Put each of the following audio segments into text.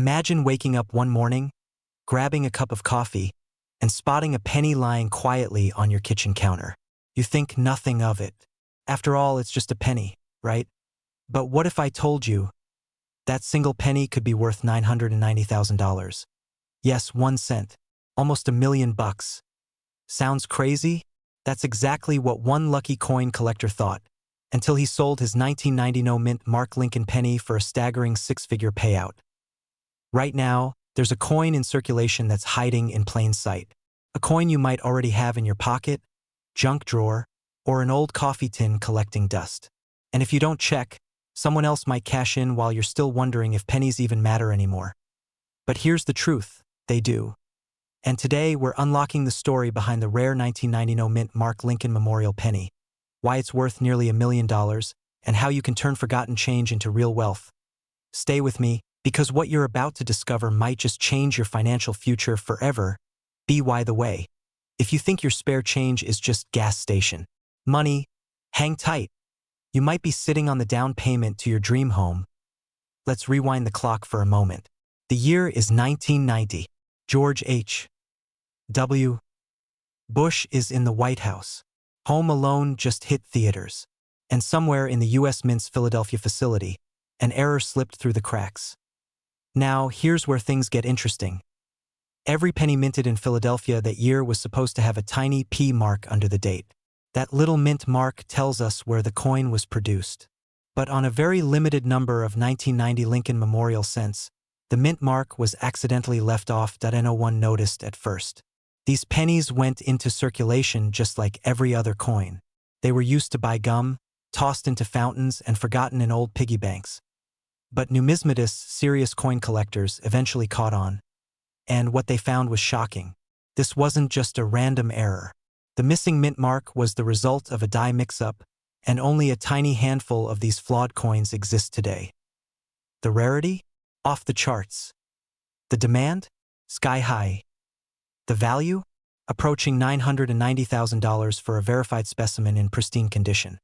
Imagine waking up one morning, grabbing a cup of coffee, and spotting a penny lying quietly on your kitchen counter. You think nothing of it. After all, it's just a penny, right? But what if I told you that single penny could be worth $990,000? Yes, 1 cent. Almost $1 million. Sounds crazy? That's exactly what one lucky coin collector thought, until he sold his 1990 no-mint Mark Lincoln penny for a staggering 6-figure payout. Right now, there's a coin in circulation that's hiding in plain sight. A coin you might already have in your pocket, junk drawer, or an old coffee tin collecting dust. And if you don't check, someone else might cash in while you're still wondering if pennies even matter anymore. But here's the truth, they do. And today, we're unlocking the story behind the rare 1990 no-mint Mark Lincoln Memorial penny, why it's worth nearly $1 million, and how you can turn forgotten change into real wealth. Stay with me, because what you're about to discover might just change your financial future forever. By the way, if you think your spare change is just gas station money, hang tight. You might be sitting on the down payment to your dream home. Let's rewind the clock for a moment. The year is 1990. George H. W. Bush is in the White House. Home Alone just hit theaters. And somewhere in the U.S. Mint's Philadelphia facility, an error slipped through the cracks. Now, here's where things get interesting. Every penny minted in Philadelphia that year was supposed to have a tiny P mark under the date. That little mint mark tells us where the coin was produced. But on a very limited number of 1990 Lincoln Memorial cents, the mint mark was accidentally left off that no one noticed at first. These pennies went into circulation just like every other coin. They were used to buy gum, tossed into fountains, and forgotten in old piggy banks. But numismatists, serious coin collectors, eventually caught on. And what they found was shocking. This wasn't just a random error. The missing mint mark was the result of a die mix-up, and only a tiny handful of these flawed coins exist today. The rarity? Off the charts. The demand? Sky high. The value? Approaching $990,000 for a verified specimen in pristine condition.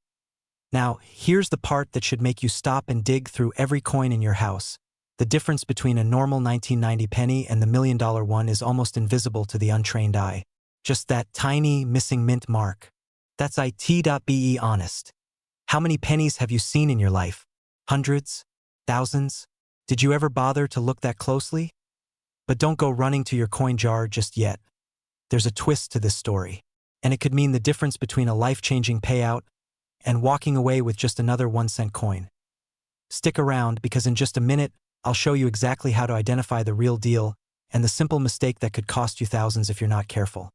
Now, here's the part that should make you stop and dig through every coin in your house. The difference between a normal 1990 penny and the $1 million one is almost invisible to the untrained eye. Just that tiny, missing mint mark. That's it.be honest. How many pennies have you seen in your life? Hundreds? Thousands? Did you ever bother to look that closely? But don't go running to your coin jar just yet. There's a twist to this story, and it could mean the difference between a life-changing payout and walking away with just another 1-cent coin. Stick around, because in just a minute, I'll show you exactly how to identify the real deal and the simple mistake that could cost you thousands if you're not careful.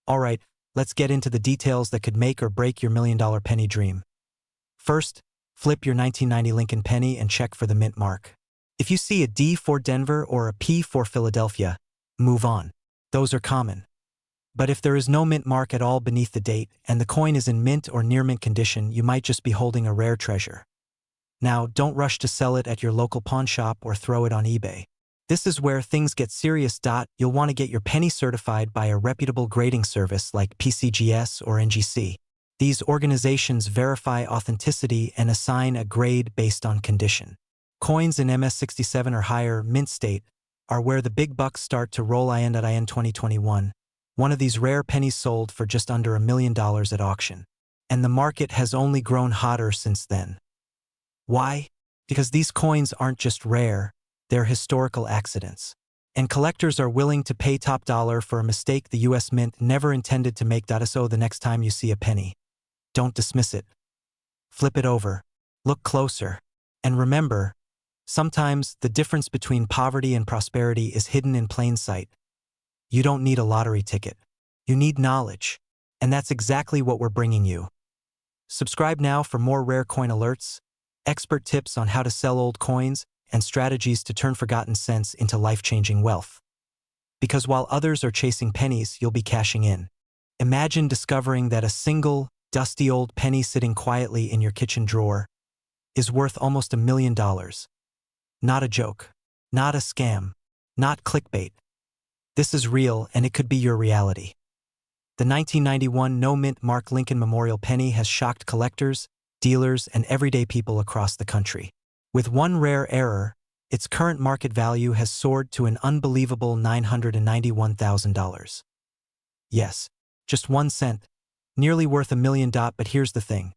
Alright, let's get into the details that could make or break your $1 million penny dream. First, flip your 1990 Lincoln penny and check for the mint mark. If you see a D for Denver or a P for Philadelphia, move on. Those are common. But if there is no mint mark at all beneath the date and the coin is in mint or near mint condition, you might just be holding a rare treasure. Now, don't rush to sell it at your local pawn shop or throw it on eBay. This is where things get serious. You'll want to get your penny certified by a reputable grading service like PCGS or NGC. These organizations verify authenticity and assign a grade based on condition. Coins in MS67 or higher mint state are where the big bucks start to roll. In 2021, one of these rare pennies sold for just under $1 million at auction. And the market has only grown hotter since then. Why? Because these coins aren't just rare, they're historical accidents. And collectors are willing to pay top dollar for a mistake the US Mint never intended to make. So the next time you see a penny, don't dismiss it. Flip it over. Look closer. And remember, sometimes the difference between poverty and prosperity is hidden in plain sight. You don't need a lottery ticket. You need knowledge. And that's exactly what we're bringing you. Subscribe now for more rare coin alerts, expert tips on how to sell old coins, and strategies to turn forgotten cents into life-changing wealth. Because while others are chasing pennies, you'll be cashing in. Imagine discovering that a single, dusty old penny sitting quietly in your kitchen drawer is worth almost $1 million. Not a joke. Not a scam. Not clickbait. This is real, and it could be your reality. The 1991 no-mint Mark Lincoln Memorial penny has shocked collectors, dealers, and everyday people across the country. With one rare error, Its current market value has soared to an unbelievable $991,000. Yes, just 1 cent, nearly worth $1 million. But here's the thing.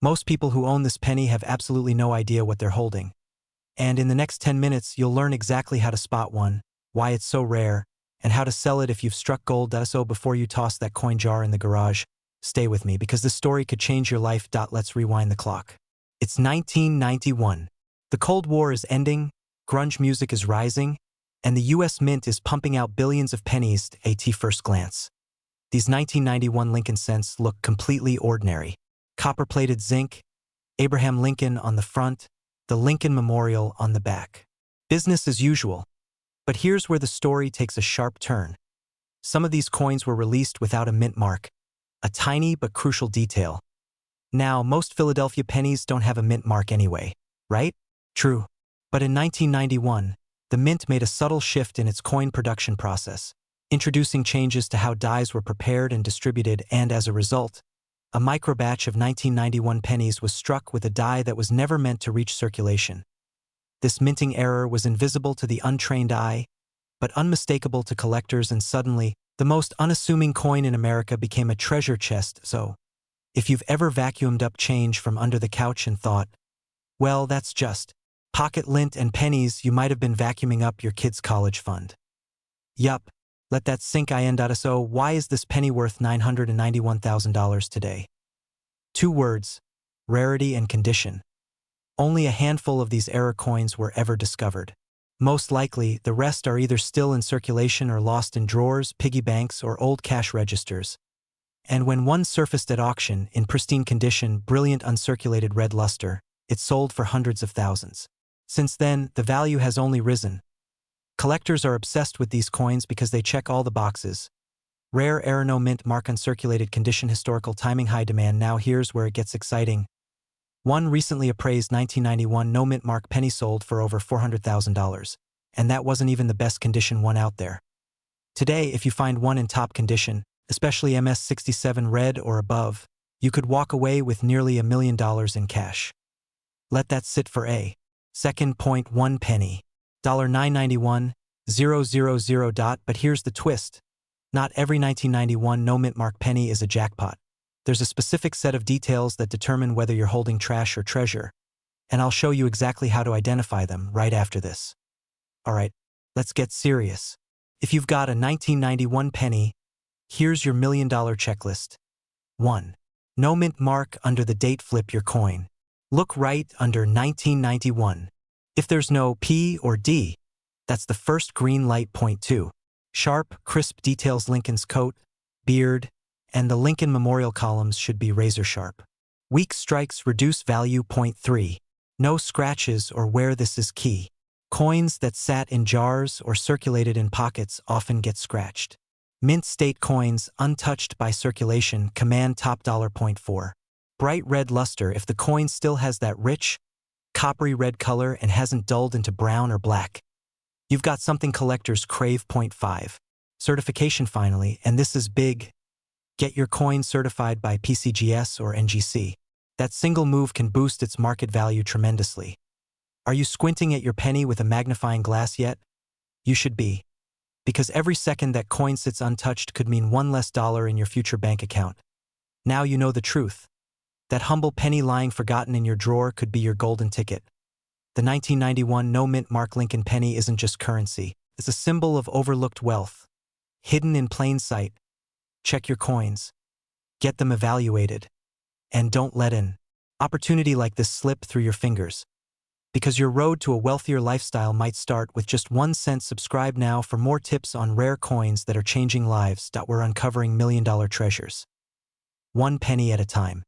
Most people who own this penny have absolutely no idea what they're holding. And in the next 10 minutes, you'll learn exactly how to spot one, why it's so rare, and how to sell it if you've struck gold. So before you toss that coin jar in the garage, stay with me because this story could change your life. Let's rewind the clock. It's 1991. The Cold War is ending, grunge music is rising, and the US Mint is pumping out billions of pennies at first glance. These 1991 Lincoln cents look completely ordinary. Copper-plated zinc, Abraham Lincoln on the front, the Lincoln Memorial on the back. Business as usual. But here's where the story takes a sharp turn. Some of these coins were released without a mint mark, a tiny but crucial detail. Now, most Philadelphia pennies don't have a mint mark anyway, right? True. But in 1991, the mint made a subtle shift in its coin production process, introducing changes to how dies were prepared and distributed, and as a result, a microbatch of 1991 pennies was struck with a die that was never meant to reach circulation. This minting error was invisible to the untrained eye, but unmistakable to collectors, and suddenly, the most unassuming coin in America became a treasure chest. So, if you've ever vacuumed up change from under the couch and thought, well, that's just pocket lint and pennies, you might have been vacuuming up your kid's college fund. Yup, let that sink in. So why is this penny worth $991,000 today? 2 words: rarity and condition. Only a handful of these error coins were ever discovered. Most likely, the rest are either still in circulation or lost in drawers, piggy banks, or old cash registers. And when one surfaced at auction, in pristine condition, brilliant uncirculated red luster, it sold for hundreds of thousands. Since then, the value has only risen. Collectors are obsessed with these coins because they check all the boxes. Rare, error, no mint mark, uncirculated condition, historical timing, high demand. Now here's where it gets exciting. One recently appraised 1991 no mint mark penny sold for over $400,000, and that wasn't even the best condition one out there. Today, if you find one in top condition, especially MS67 red or above, you could walk away with nearly $1 million in cash. Let that sit for a second. 1 penny. $991,000. But here's the twist. Not every 1991 no mint mark penny is a jackpot. There's a specific set of details that determine whether you're holding trash or treasure, and I'll show you exactly how to identify them right after this. Alright, let's get serious. If you've got a 1991 penny, here's your $1 million checklist. 1. No mint mark under the date. Flip your coin. Look right under 1991. If there's no P or D, that's the first green light. 2. Sharp, crisp details. Lincoln's coat, beard, and the Lincoln Memorial columns should be razor sharp. Weak strikes reduce value. 3. No scratches or wear. This is key. Coins that sat in jars or circulated in pockets often get scratched. Mint state coins, untouched by circulation, command top. 4. Bright red luster. If the coin still has that rich, coppery red color and hasn't dulled into brown or black, you've got something collectors crave. 5. Certification. Finally, and this is big, get your coin certified by PCGS or NGC. That single move can boost its market value tremendously. Are you squinting at your penny with a magnifying glass yet? You should be. Because every second that coin sits untouched could mean $1 less in your future bank account. Now you know the truth. That humble penny lying forgotten in your drawer could be your golden ticket. The 1991 no mint mark Lincoln penny isn't just currency. It's a symbol of overlooked wealth. Hidden in plain sight. Check your coins. Get them evaluated. And don't let an opportunity like this slip through your fingers. Because your road to a wealthier lifestyle might start with just 1 cent. Subscribe now for more tips on rare coins that are changing lives. We're uncovering $1 million treasures. 1 penny at a time.